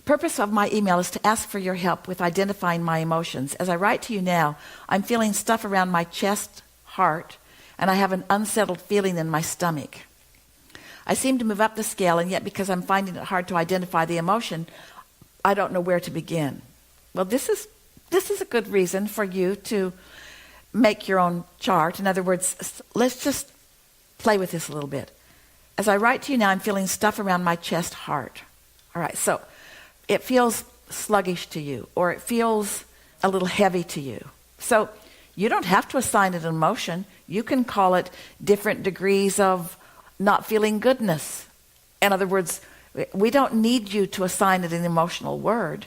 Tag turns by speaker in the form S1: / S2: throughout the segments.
S1: purpose of my email is to ask for your help with identifying my emotions. As I write to you now, I'm feeling stuff around my chest, heart, and I have an unsettled feeling in my stomach. I seem to move up the scale, and yet because I'm finding it hard to identify the emotion, I don't know where to begin. Well, this is a good reason for you to make your own chart. In other words, let's just play with this a little bit. As I write to you now, I'm feeling stuff around my chest, heart. All right, so it feels sluggish to you, or it feels a little heavy to you. So you don't have to assign it an emotion. You can call it different degrees of not feeling goodness. In other words, we don't need you to assign it an emotional word.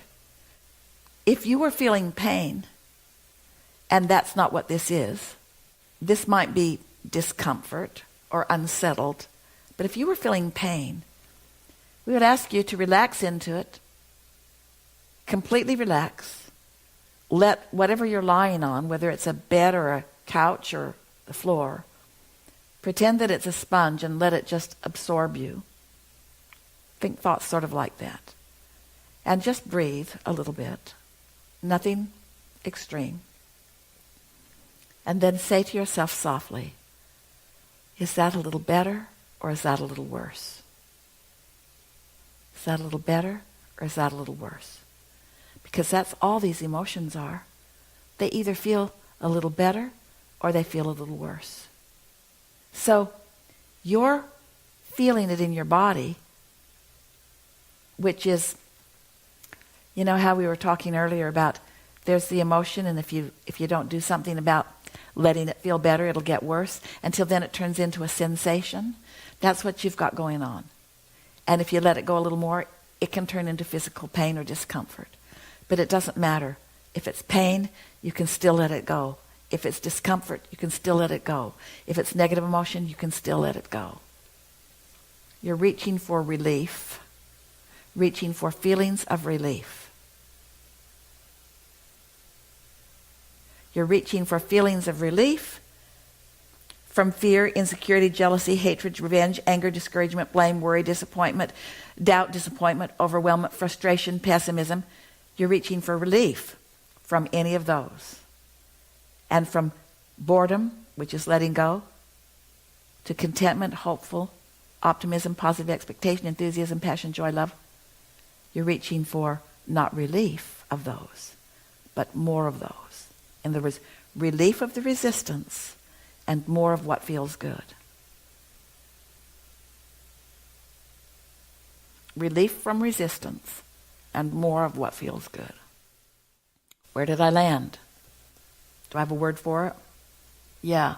S1: If you were feeling pain, and that's not what this is, this might be discomfort or unsettled, but if you were feeling pain, we would ask you to relax into it, completely relax. Let whatever you're lying on, whether it's a bed or a couch or the floor, pretend that it's a sponge and let it just absorb you. Think thoughts sort of like that. And just breathe a little bit. Nothing extreme. And then say to yourself softly, is that a little better or is that a little worse? Is that a little better or is that a little worse? Because that's all these emotions are. They either feel a little better or they feel a little worse. So you're feeling it in your body, which is, you know how we were talking earlier about there's the emotion, and if you don't do something about letting it feel better, it'll get worse. Until then it turns into a sensation. That's what you've got going on. And if you let it go a little more, it can turn into physical pain or discomfort. But it doesn't matter. If it's pain, you can still let it go. If it's discomfort, you can still let it go. If it's negative emotion, you can still let it go. You're reaching for relief, reaching for feelings of relief. You're reaching for feelings of relief from fear, insecurity, jealousy, hatred, revenge, anger, discouragement, blame, worry, disappointment, doubt, disappointment, overwhelmment, frustration, pessimism. You're reaching for relief from any of those. And from boredom, which is letting go, to contentment, hopeful, optimism, positive expectation, enthusiasm, passion, joy, love. You're reaching for not relief of those, but more of those. In other words, relief of the resistance and more of what feels good. Relief from resistance and more of what feels good. Where did I land? Do I have a word for it? Yeah.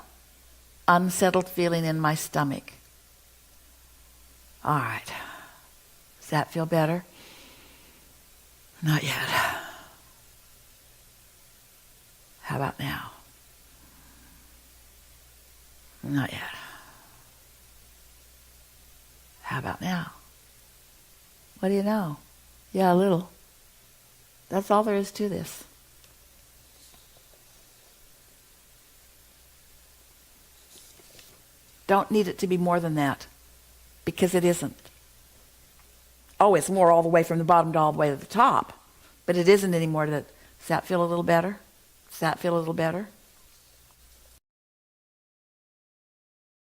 S1: Unsettled feeling in my stomach. All right. Does that feel better? Not yet. How about now? Not yet. How about now? What do you know? Yeah, a little. That's all there is to this. Don't need it to be more than that, because it isn't. Oh, it's more all the way from the bottom to all the way to the top, but it isn't anymore. Does that feel a little better? Does that feel a little better?